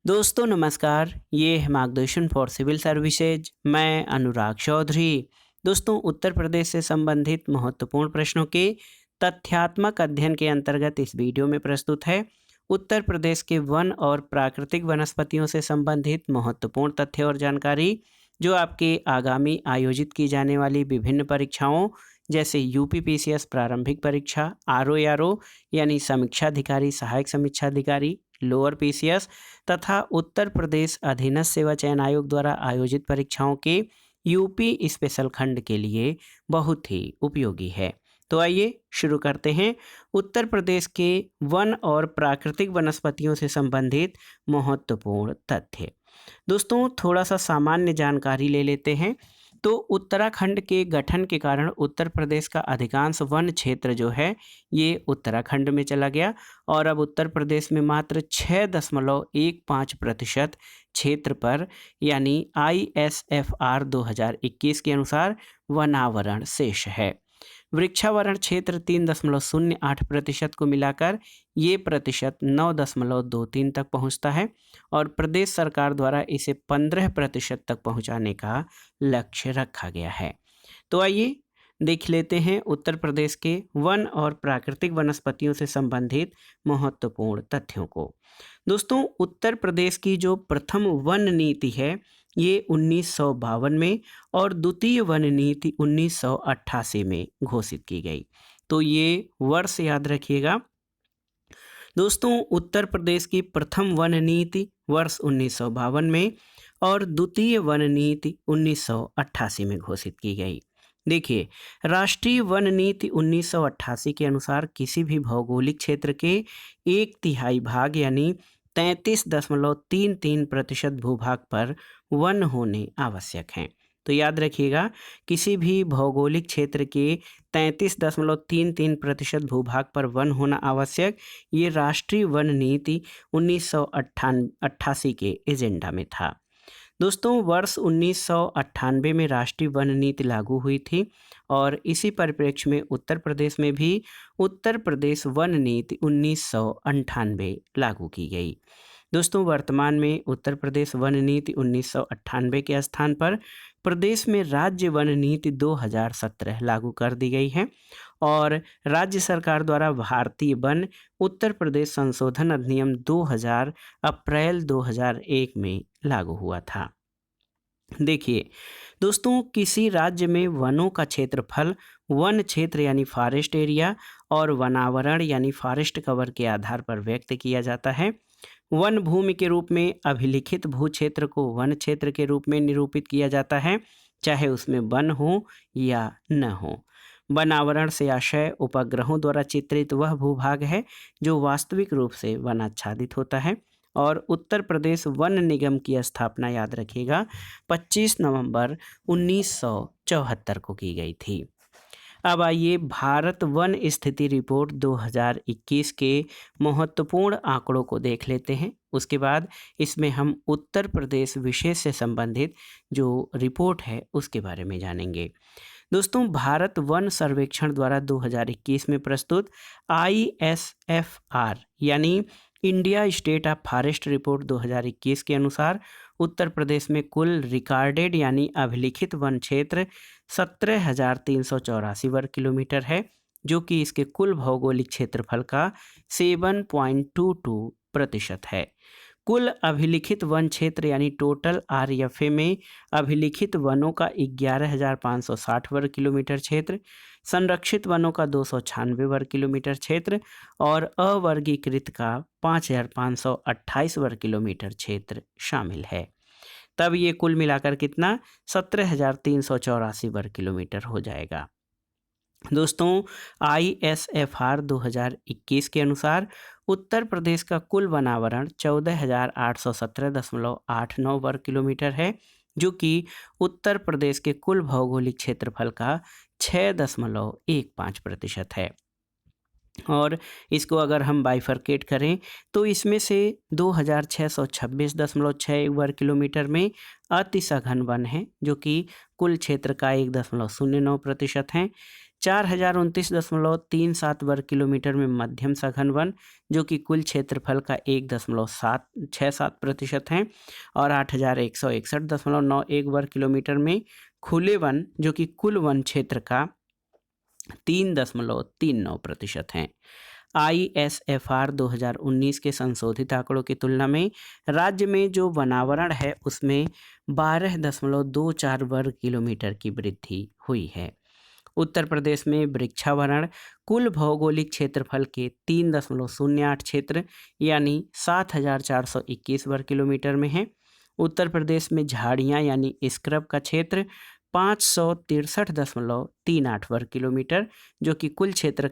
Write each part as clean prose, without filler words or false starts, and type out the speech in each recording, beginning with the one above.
दोस्तों नमस्कार, ये है मार्गदर्शन फॉर सिविल सर्विसेज। मैं अनुराग चौधरी। दोस्तों उत्तर प्रदेश से संबंधित महत्वपूर्ण प्रश्नों के तथ्यात्मक अध्ययन के अंतर्गत इस वीडियो में प्रस्तुत है उत्तर प्रदेश के वन और प्राकृतिक वनस्पतियों से संबंधित महत्वपूर्ण तथ्य और जानकारी, जो आपके आगामी आयोजित की जाने वाली विभिन्न परीक्षाओं जैसे यूपीपीसीएस प्रारंभिक परीक्षा, आरओ यानी समीक्षा अधिकारी, सहायक समीक्षा अधिकारी, लोअर पीसीएस तथा उत्तर प्रदेश अधीनस्थ सेवा चयन आयोग द्वारा आयोजित परीक्षाओं के यूपी स्पेशल खंड के लिए बहुत ही उपयोगी है। तो आइए शुरू करते हैं उत्तर प्रदेश के वन और प्राकृतिक वनस्पतियों से संबंधित महत्वपूर्ण तथ्य। दोस्तों थोड़ा सा सामान्य जानकारी ले लेते हैं। तो उत्तराखंड के गठन के कारण उत्तर प्रदेश का अधिकांश वन क्षेत्र जो है ये उत्तराखंड में चला गया और अब उत्तर प्रदेश में मात्र 6.15% क्षेत्र पर यानी ISFR 2021 के अनुसार वनावरण शेष है। वृक्षावरण क्षेत्र 3.08% को मिलाकर ये प्रतिशत 9.23 तक पहुंचता है और प्रदेश सरकार द्वारा इसे 15% तक पहुंचाने का लक्ष्य रखा गया है। तो आइए देख लेते हैं उत्तर प्रदेश के वन और प्राकृतिक वनस्पतियों से संबंधित महत्वपूर्ण तथ्यों को। दोस्तों उत्तर प्रदेश की जो प्रथम वन नीति है ये 1952 में और द्वितीय वन नीति 1988 में घोषित की गई। तो ये वर्ष याद रखिएगा। दोस्तों उत्तर प्रदेश की प्रथम वन नीति वर्ष 1952 में और द्वितीय वन नीति 1988 में घोषित की गई। देखिए, राष्ट्रीय वन नीति 1988 के अनुसार किसी भी भौगोलिक क्षेत्र के 1/3 भाग यानी 33.33% भूभाग पर वन होने आवश्यक हैं। तो याद रखिएगा, किसी भी भौगोलिक क्षेत्र के 33.33% भूभाग पर वन होना आवश्यक, ये राष्ट्रीय वन नीति 1988 के एजेंडा में था। दोस्तों वर्ष 1998 में राष्ट्रीय वन नीति लागू हुई थी और इसी परिप्रेक्ष्य में उत्तर प्रदेश में भी उत्तर प्रदेश वन नीति 1998 लागू की गई। दोस्तों वर्तमान में उत्तर प्रदेश वन नीति 1998 के स्थान पर प्रदेश में राज्य वन नीति 2017 लागू कर दी गई है और राज्य सरकार द्वारा भारतीय वन उत्तर प्रदेश संशोधन अधिनियम 2000 अप्रैल 2001 में लागू हुआ था। देखिए दोस्तों, किसी राज्य में वनों का क्षेत्रफल वन क्षेत्र यानी फॉरेस्ट एरिया और वनावरण यानी फॉरेस्ट कवर के आधार पर व्यक्त किया जाता है। वन भूमि के रूप में अभिलिखित भू क्षेत्र को वन क्षेत्र के रूप में निरूपित किया जाता है, चाहे उसमें वन हो या न हो। वनावरण से आशय उपग्रहों द्वारा चित्रित वह भूभाग है जो वास्तविक रूप से वनाच्छादित होता है और उत्तर प्रदेश वन निगम की स्थापना याद रखिएगा 25 नवंबर 1974 को की गई थी। अब आइए भारत वन स्थिति रिपोर्ट 2021 के महत्वपूर्ण आंकड़ों को देख लेते हैं। उसके बाद इसमें हम उत्तर प्रदेश विशेष से संबंधित जो रिपोर्ट है उसके बारे में जानेंगे। दोस्तों भारत वन सर्वेक्षण द्वारा 2021 में प्रस्तुत ISFR यानी India state of forest report 2021 के अनुसार उत्तर प्रदेश में कुल रिकॉर्डेड यानी अभिलिखित वन क्षेत्र 17,384 वर्ग किलोमीटर है, जो कि इसके कुल भौगोलिक क्षेत्रफल का 7.22% है। कुल अभिलिखित वन क्षेत्र यानी टोटल RFA में अभिलिखित वनों का 11,560 वर्ग किलोमीटर क्षेत्र, संरक्षित वनों का 296 वर्ग किलोमीटर क्षेत्र और अवर्गीकृत का 5,528 वर्ग किलोमीटर क्षेत्र शामिल है। तब ये कुल मिलाकर कितना 17,384 वर्ग किलोमीटर हो जाएगा। दोस्तों ISFR 2021 के अनुसार उत्तर प्रदेश का कुल वनावरण 14,817.89 वर्ग किलोमीटर है, जो कि उत्तर प्रदेश के कुल भौगोलिक क्षेत्रफल का 6.15% है। और इसको अगर हम बाइफरकेट करें तो इसमें से 2,626.6 वर्ग किलोमीटर में अति सघन वन है, जो कि कुल क्षेत्र का 1.09% है। 4029.37 वर्ग किलोमीटर में मध्यम सघन वन जो कि कुल क्षेत्रफल का 1.67% है, और 8161.91 वर्ग किलोमीटर में खुले वन जो कि कुल वन क्षेत्र का 3.39% हैं। ISFR 2019 के संशोधित आंकड़ों की तुलना में राज्य में जो वनावरण है उसमें 12.24 वर्ग किलोमीटर की वृद्धि हुई है। उत्तर प्रदेश में वृक्षावरण कुल भौगोलिक क्षेत्रफल के 3.08 क्षेत्र यानी 7421 वर्ग किलोमीटर में है। उत्तर प्रदेश में झाड़ियाँ यानी स्क्रब का क्षेत्र 563.38 वर्ग किलोमीटर जो कि कुल क्षेत्र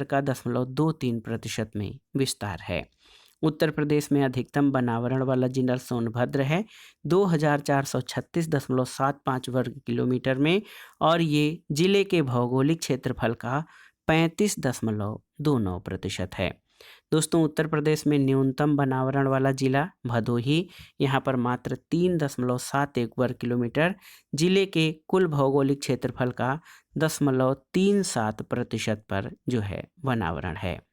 का 0.23% में विस्तार है। उत्तर प्रदेश में अधिकतम वनावरण वाला जिला सोनभद्र है 2436.75 वर्ग किलोमीटर में, और ये जिले के भौगोलिक क्षेत्रफल का 35.29% है। दोस्तों, उत्तर प्रदेश में न्यूनतम वनावरण वाला जिला भदोही, यहाँ पर मात्र 3.71 वर्ग किलोमीटर जिले के कुल भौगोलिक क्षेत्रफल का 0.37% पर जो है वनावरण है।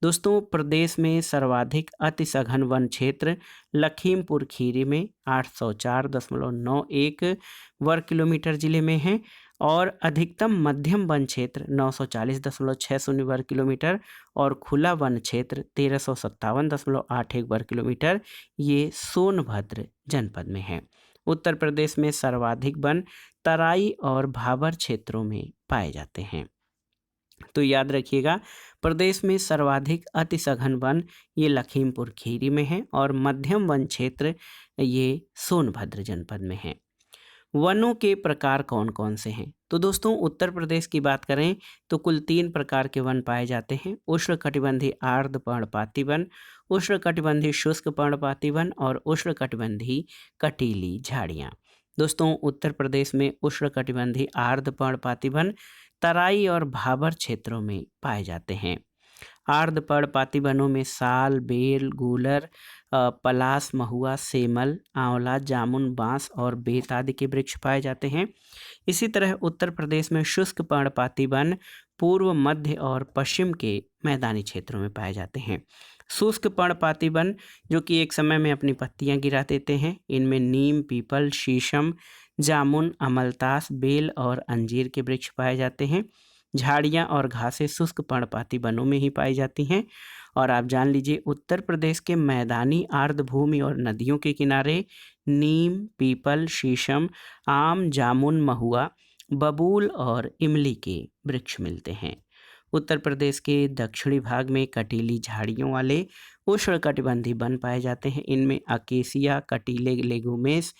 दोस्तों, प्रदेश में सर्वाधिक अति सघन वन क्षेत्र लखीमपुर खीरी में 804.91 वर्ग किलोमीटर जिले में है, और अधिकतम मध्यम वन क्षेत्र 940.60 वर्ग किलोमीटर और खुला वन क्षेत्र 1357.81 वर्ग किलोमीटर ये सोनभद्र जनपद में है। उत्तर प्रदेश में सर्वाधिक वन तराई और भाबर क्षेत्रों में पाए जाते हैं। तो याद रखिएगा, प्रदेश में सर्वाधिक अति सघन वन ये लखीमपुर खीरी में है और मध्यम वन क्षेत्र ये सोनभद्र जनपद में है। वनों के प्रकार कौन कौन से हैं? तो दोस्तों, उत्तर प्रदेश की बात करें तो कुल 3 प्रकार के वन पाए जाते हैं। उष्णकटिबंधीय आर्द्र पर्णपाती वन, उष्णकटिबंधीय शुष्क पर्णपाती वन और उष्णकटिबंधीय कटीली झाड़ियाँ। दोस्तों, उत्तर प्रदेश में उष्णकटिबंधीय आर्द्र पर्णपाती वन तराई और भाबर क्षेत्रों में पाए जाते हैं। आर्द्र पर्णपाती वनों में साल, बेल, गूलर, पलास, महुआ, सेमल, आंवला, जामुन, बांस और बेत आदि के वृक्ष पाए जाते हैं। इसी तरह उत्तर प्रदेश में शुष्क पर्णपाती वन पूर्व, मध्य और पश्चिम के मैदानी क्षेत्रों में पाए जाते हैं। शुष्क पर्णपाती वन जो कि एक समय में अपनी पत्तियां गिरा देते हैं, इनमें नीम, पीपल, शीशम, जामुन, अमलतास, बेल और अंजीर के वृक्ष पाए जाते हैं। झाड़ियाँ और घासें शुष्क पर्णपाती वनों में ही पाई जाती हैं। और आप जान लीजिए, उत्तर प्रदेश के मैदानी आर्द्र भूमि और नदियों के किनारे नीम, पीपल, शीशम, आम, जामुन, महुआ, बबूल और इमली के वृक्ष मिलते हैं। उत्तर प्रदेश के दक्षिणी भाग में कटीली झाड़ियों वाले उष्णकटिबंधीय वन पाए जाते हैं। इनमें अकेसिया, कटीले लेगुमेस,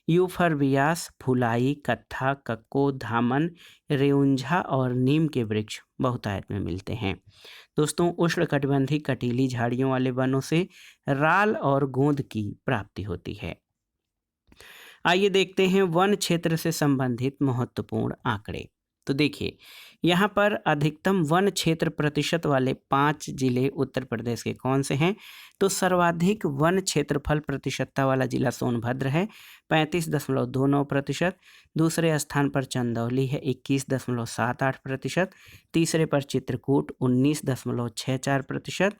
यूफरबियास, फुलाई, कत्था, कक्को, धामन, रेउंझा और नीम के वृक्ष बहुतायत में मिलते हैं। दोस्तों, उष्णकटिबंधीय कटीली झाड़ियों वाले वनों से राल और गोंद की प्राप्ति होती है। आइए देखते हैं वन क्षेत्र से संबंधित महत्वपूर्ण आंकड़े। तो देखिए, यहाँ पर अधिकतम वन क्षेत्र प्रतिशत वाले 5 जिले उत्तर प्रदेश के कौन से हैं? तो सर्वाधिक वन क्षेत्रफल प्रतिशतता वाला जिला सोनभद्र है 35.29%। दूसरे स्थान पर चंदौली है 21.78%। तीसरे पर चित्रकूट 19.64%।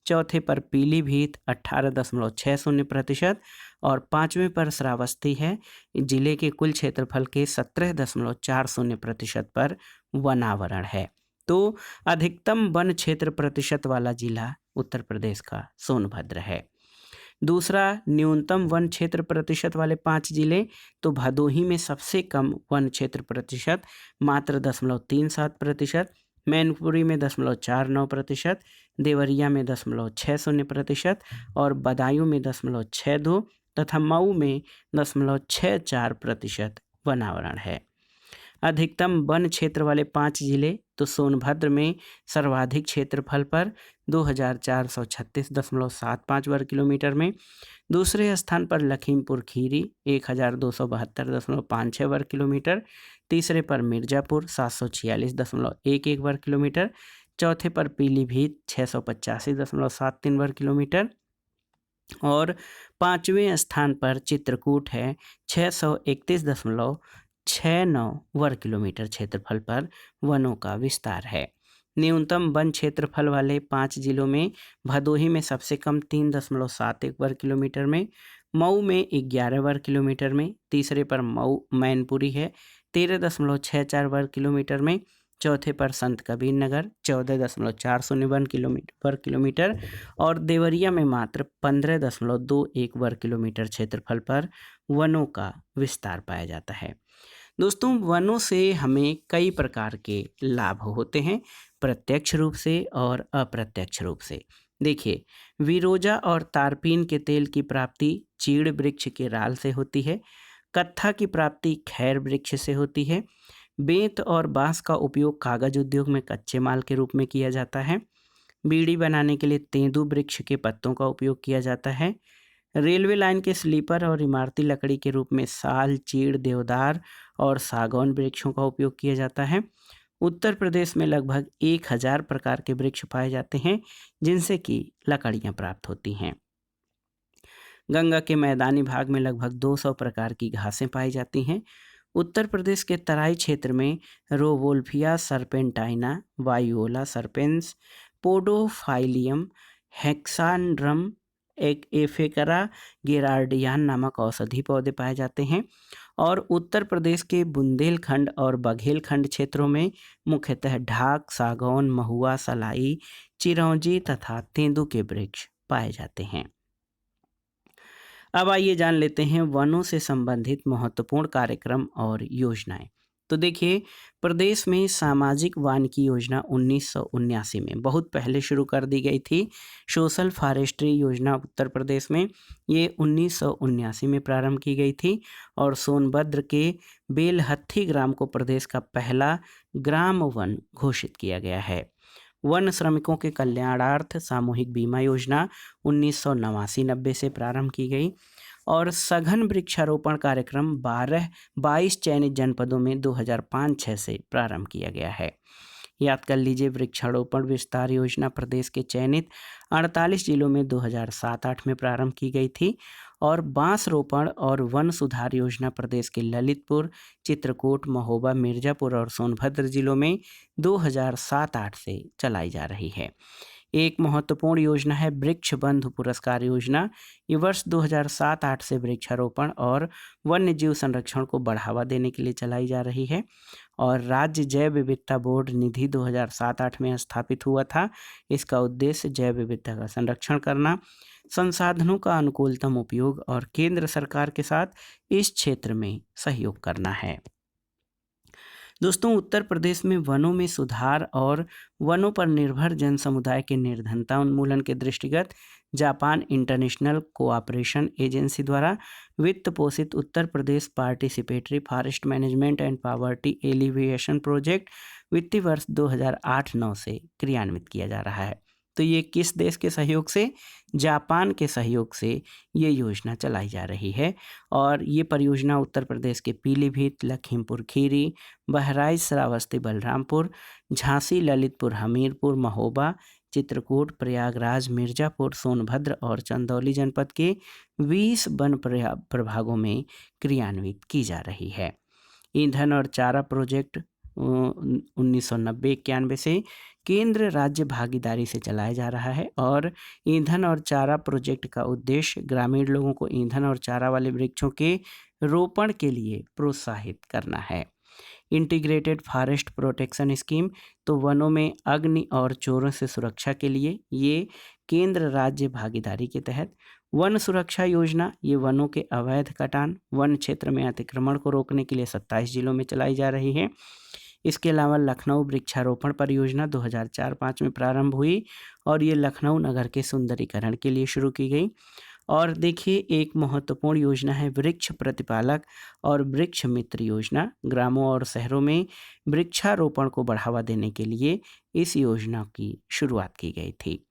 चौथे पर पीलीभीत 18.60% और 5वें पर श्रावस्ती है जिले के कुल क्षेत्रफल के 17.40% पर वनावरण है। तो अधिकतम वन क्षेत्र प्रतिशत वाला जिला उत्तर प्रदेश का सोनभद्र है। दूसरा, न्यूनतम वन क्षेत्र प्रतिशत वाले 5 जिले, तो भदोही में सबसे कम वन क्षेत्र प्रतिशत मात्र 0.37%, मैनपुरी में 0.49%, देवरिया में 0.60% और बदायूं में 0.62 तथा मऊ में 0.64% वनावरण है। अधिकतम वन क्षेत्र वाले 5 जिले, तो सोनभद्र में सर्वाधिक क्षेत्रफल पर 2436.75 वर्ग किलोमीटर में। दूसरे स्थान पर लखीमपुर खीरी 1272.56 वर्ग किलोमीटर। तीसरे पर मिर्जापुर 746.11 वर्ग किलोमीटर। चौथे पर पीलीभीत 685.73 वर्ग किलोमीटर और 5वें स्थान पर चित्रकूट है 631.53 6,9 वर्ग किलोमीटर क्षेत्रफल पर वनों का विस्तार है। न्यूनतम वन क्षेत्रफल वाले 5 जिलों में भदोही में सबसे कम 3.71 वर्ग किलोमीटर में, मऊ में 11 वर्ग किलोमीटर में, तीसरे पर मऊ मैनपुरी है 13.64 वर्ग किलोमीटर में, चौथे पर संत कबीर नगर 14.40 वर्ग किलोमीटर और देवरिया में मात्र 15.21 वर्ग किलोमीटर क्षेत्रफल पर वनों का विस्तार पाया जाता है। दोस्तों, वनों से हमें कई प्रकार के लाभ होते हैं, प्रत्यक्ष रूप से और अप्रत्यक्ष रूप से। देखिए, विरोजा और तारपीन के तेल की प्राप्ति चीड़ वृक्ष के राल से होती है। कत्था की प्राप्ति खैर वृक्ष से होती है। बेंत और बांस का उपयोग कागज उद्योग में कच्चे माल के रूप में किया जाता है। बीड़ी बनाने के लिए तेंदू वृक्ष के पत्तों का उपयोग किया जाता है। रेलवे लाइन के स्लीपर और इमारती लकड़ी के रूप में साल, चीड़, देवदार और सागौन वृक्षों का उपयोग किया जाता है। उत्तर प्रदेश में लगभग 1000 प्रकार के वृक्ष पाए जाते हैं जिनसे कि लकड़ियां प्राप्त होती हैं। गंगा के मैदानी भाग में लगभग 200 प्रकार की घासें पाई जाती हैं। उत्तर प्रदेश के तराई क्षेत्र में रोवोल्फिया सर्पेंटाइना, वायुओला सर्पेंस, पोडोफाइलियम, हेक्सांड्रम, एक एफेकरा गेरार्डियान नामक औषधि पौधे पाए जाते हैं और उत्तर प्रदेश के बुंदेलखंड और बघेलखंड क्षेत्रों में मुख्यतः ढाक, सागौन, महुआ, सलाई, चिरौंजी तथा तेंदू के वृक्ष पाए जाते हैं। अब आइए जान लेते हैं वनों से संबंधित महत्वपूर्ण कार्यक्रम और योजनाएं। तो देखिए, प्रदेश में सामाजिक वानिकी योजना 1979 में बहुत पहले शुरू कर दी गई थी। सोशल फॉरेस्ट्री योजना उत्तर प्रदेश में ये 1979 में प्रारंभ की गई थी और सोनभद्र के बेलहत्थी ग्राम को प्रदेश का पहला ग्राम वन घोषित किया गया है। वन श्रमिकों के कल्याणार्थ सामूहिक बीमा योजना 1989-90 से प्रारंभ की गई और सघन वृक्षारोपण कार्यक्रम 22 चयनित जनपदों में 2005-06 से प्रारंभ किया गया है। याद कर लीजिए, वृक्षारोपण विस्तार योजना प्रदेश के चयनित 48 जिलों में 2007-08 में प्रारंभ की गई थी और बांस रोपण और वन सुधार योजना प्रदेश के ललितपुर, चित्रकूट, महोबा, मिर्जापुर और सोनभद्र जिलों में 2007-08 से चलाई जा रही है। एक महत्वपूर्ण योजना है वृक्ष बंधु पुरस्कार योजना। ये वर्ष 2007-08 से वृक्षारोपण और वन्य जीव संरक्षण को बढ़ावा देने के लिए चलाई जा रही है और राज्य जैव विविधता बोर्ड निधि 2007-08 में स्थापित हुआ था। इसका उद्देश्य जैव विविधता का संरक्षण करना, संसाधनों का अनुकूलतम उपयोग और केंद्र सरकार के साथ इस क्षेत्र में सहयोग करना है। दोस्तों, उत्तर प्रदेश में वनों में सुधार और वनों पर निर्भर जन समुदाय के निर्धनता उन्मूलन के दृष्टिगत जापान इंटरनेशनल कोऑपरेशन एजेंसी द्वारा वित्त पोषित Uttar Pradesh participatory forest management and poverty alleviation project वित्तीय वर्ष 2008-09 से क्रियान्वित किया जा रहा है। तो ये किस देश के सहयोग से? जापान के सहयोग से ये योजना चलाई जा रही है और ये परियोजना उत्तर प्रदेश के पीलीभीत, लखीमपुर खीरी, बहराइच, श्रावस्ती, बलरामपुर, झांसी, ललितपुर, हमीरपुर, महोबा, चित्रकूट, प्रयागराज, मिर्जापुर, सोनभद्र और चंदौली जनपद के 20 वन प्रभागों में क्रियान्वित की जा रही है। ईंधन और चारा प्रोजेक्ट 1990-91 से केंद्र राज्य भागीदारी से चलाया जा रहा है और ईंधन और चारा प्रोजेक्ट का उद्देश्य ग्रामीण लोगों को ईंधन और चारा वाले वृक्षों के रोपण के लिए प्रोत्साहित करना है। इंटीग्रेटेड फॉरेस्ट प्रोटेक्शन स्कीम, तो वनों में अग्नि और चोरों से सुरक्षा के लिए ये केंद्र राज्य भागीदारी के तहत। वन सुरक्षा योजना, ये वनों के अवैध कटान, वन क्षेत्र में अतिक्रमण को रोकने के लिए 27 जिलों में चलाई जा रही है। इसके अलावा लखनऊ वृक्षारोपण परियोजना 2004-05 में प्रारंभ हुई और ये लखनऊ नगर के सुंदरीकरण के लिए शुरू की गई। और देखिए, एक महत्वपूर्ण योजना है वृक्ष प्रतिपालक और वृक्ष मित्र योजना। ग्रामों और शहरों में वृक्षारोपण को बढ़ावा देने के लिए इस योजना की शुरुआत की गई थी।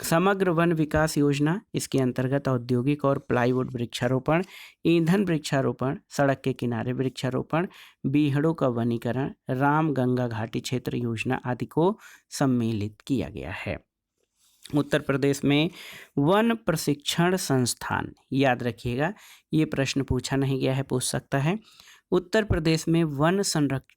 समग्र वन विकास योजना, इसके अंतर्गत औद्योगिक और प्लाईवुड वृक्षारोपण, ईंधन वृक्षारोपण, सड़क के किनारे वृक्षारोपण, बीहड़ों का वनीकरण, राम गंगा घाटी क्षेत्र योजना आदि को सम्मिलित किया गया है। उत्तर प्रदेश में वन प्रशिक्षण संस्थान, याद रखिएगा ये प्रश्न पूछा नहीं गया है, पूछ सकता है। उत्तर प्रदेश में वन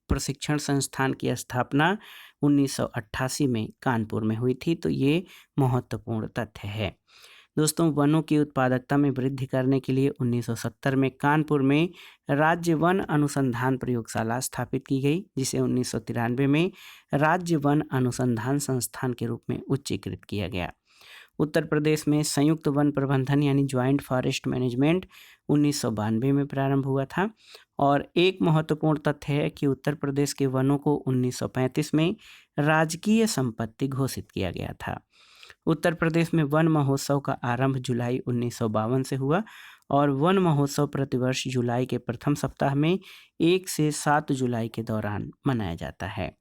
प्रशिक्षण संस्थान की स्थापना 1988 में कानपुर में हुई थी। तो ये महत्वपूर्ण तथ्य है। दोस्तों, वनों की उत्पादकता में वृद्धि करने के लिए 1970 में कानपुर में राज्य वन अनुसंधान प्रयोगशाला स्थापित की गई, जिसे 1993 में राज्य वन अनुसंधान संस्थान के रूप में उच्चीकृत किया गया। उत्तर प्रदेश में संयुक्त वन प्रबंधन यानी ज्वाइंट फॉरेस्ट मैनेजमेंट 1992 में प्रारंभ हुआ था। और एक महत्वपूर्ण तथ्य है कि उत्तर प्रदेश के वनों को 1935 में राजकीय संपत्ति घोषित किया गया था। उत्तर प्रदेश में वन महोत्सव का आरंभ जुलाई 1952 से हुआ और वन महोत्सव प्रतिवर्ष जुलाई के प्रथम सप्ताह में 1 से 7 जुलाई के दौरान मनाया जाता है।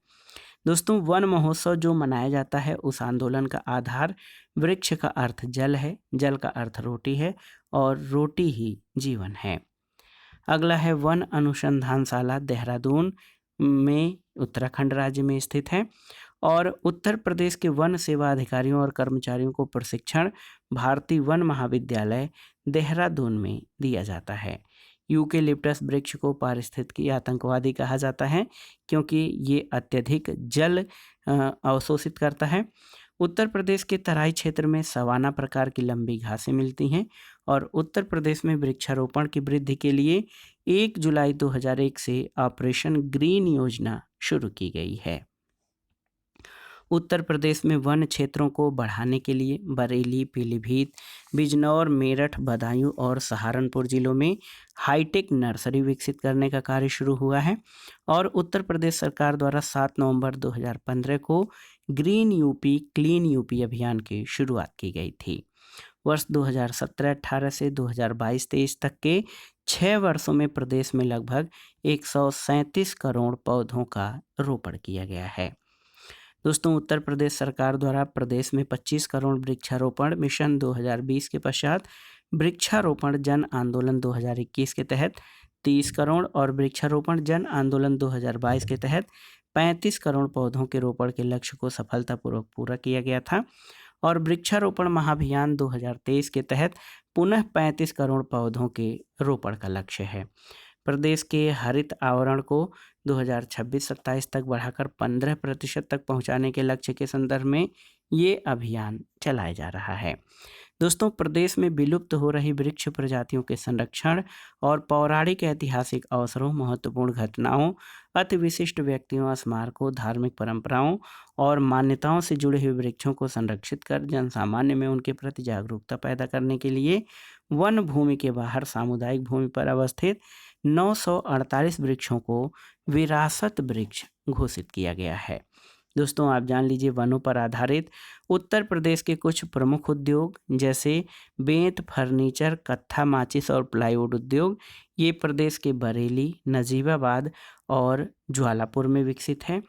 दोस्तों, वन महोत्सव जो मनाया जाता है उस आंदोलन का आधार वृक्ष का अर्थ जल है, जल का अर्थ रोटी है और रोटी ही जीवन है। अगला है वन अनुसंधानशाला देहरादून में उत्तराखंड राज्य में स्थित है और उत्तर प्रदेश के वन सेवा अधिकारियों और कर्मचारियों को प्रशिक्षण भारतीय वन महाविद्यालय देहरादून में दिया जाता है। यूकेलिप्टस वृक्ष को पारिस्थितिकी आतंकवादी कहा जाता है क्योंकि ये अत्यधिक जल अवशोषित करता है। उत्तर प्रदेश के तराई क्षेत्र में सवाना प्रकार की लंबी घासें मिलती हैं और उत्तर प्रदेश में वृक्षारोपण की वृद्धि के लिए 1 जुलाई 2001 से ऑपरेशन ग्रीन योजना शुरू की गई है। उत्तर प्रदेश में वन क्षेत्रों को बढ़ाने के लिए बरेली, पीलीभीत, बिजनौर, मेरठ, बदायूं और सहारनपुर जिलों में हाईटेक नर्सरी विकसित करने का कार्य शुरू हुआ है और उत्तर प्रदेश सरकार द्वारा 7 नवंबर 2015 को ग्रीन यूपी क्लीन यूपी अभियान की शुरुआत की गई थी। वर्ष 2017-18 से 2022-23 तक के 6 वर्षों में प्रदेश में लगभग 137 करोड़ पौधों का रोपण किया गया है। दोस्तों, उत्तर प्रदेश सरकार द्वारा प्रदेश में 25 करोड़ वृक्षारोपण मिशन 2020 के पश्चात वृक्षारोपण जन आंदोलन 2021 के तहत 30 करोड़ और वृक्षारोपण जन आंदोलन 2022 के तहत 35 करोड़ पौधों के रोपण के लक्ष्य को सफलतापूर्वक पूरा किया गया था और वृक्षारोपण महाअभियान 2023 के तहत पुनः 35 करोड़ पौधों के रोपण का लक्ष्य है। प्रदेश के हरित आवरण को 2026-27 तक बढ़ाकर 15% तक पहुंचाने के लक्ष्य के संदर्भ में ये अभियान चलाया जा रहा है। दोस्तों, प्रदेश में विलुप्त हो रही वृक्ष प्रजातियों के संरक्षण और पौराणिक ऐतिहासिक अवसरों, महत्वपूर्ण घटनाओं, अति विशिष्ट व्यक्तियों, स्मारकों, धार्मिक परंपराओं और मान्यताओं से जुड़े हुए वृक्षों को संरक्षित कर जनसामान्य में उनके प्रति जागरूकता पैदा करने के लिए वन भूमि के बाहर सामुदायिक भूमि पर अवस्थित 948 वृक्षों को विरासत वृक्ष घोषित किया गया है। दोस्तों, आप जान लीजिए वनों पर आधारित उत्तर प्रदेश के कुछ प्रमुख उद्योग जैसे बेंत, फर्नीचर, कत्था, माचिस और प्लाईवुड उद्योग ये प्रदेश के बरेली, नजीबाबाद और ज्वालापुर में विकसित है।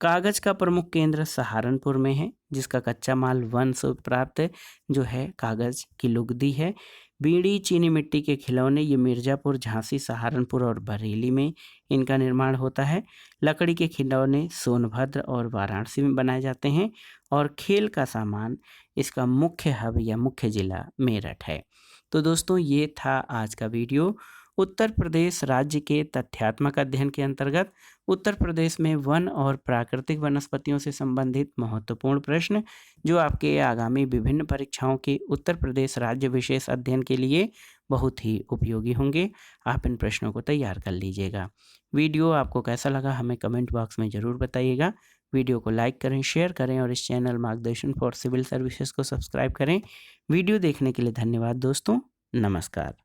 कागज का प्रमुख केंद्र सहारनपुर में है जिसका कच्चा माल वन से प्राप्त जो है कागज की लुगदी है। बीड़ी, चीनी मिट्टी के खिलौने ये मिर्ज़ापुर, झांसी, सहारनपुर और बरेली में इनका निर्माण होता है। लकड़ी के खिलौने सोनभद्र और वाराणसी में बनाए जाते हैं और खेल का सामान इसका मुख्य हब या मुख्य ज़िला मेरठ है। तो दोस्तों, ये था आज का वीडियो। उत्तर प्रदेश राज्य के तथ्यात्मक अध्ययन के अंतर्गत उत्तर प्रदेश में वन और प्राकृतिक वनस्पतियों से संबंधित महत्वपूर्ण प्रश्न जो आपके आगामी विभिन्न परीक्षाओं के उत्तर प्रदेश राज्य विशेष अध्ययन के लिए बहुत ही उपयोगी होंगे। आप इन प्रश्नों को तैयार कर लीजिएगा। वीडियो आपको कैसा लगा हमें कमेंट बॉक्स में ज़रूर बताइएगा। वीडियो को लाइक करें, शेयर करें और इस चैनल मार्गदर्शन फॉर सिविल सर्विसेज को सब्सक्राइब करें। वीडियो देखने के लिए धन्यवाद दोस्तों। नमस्कार।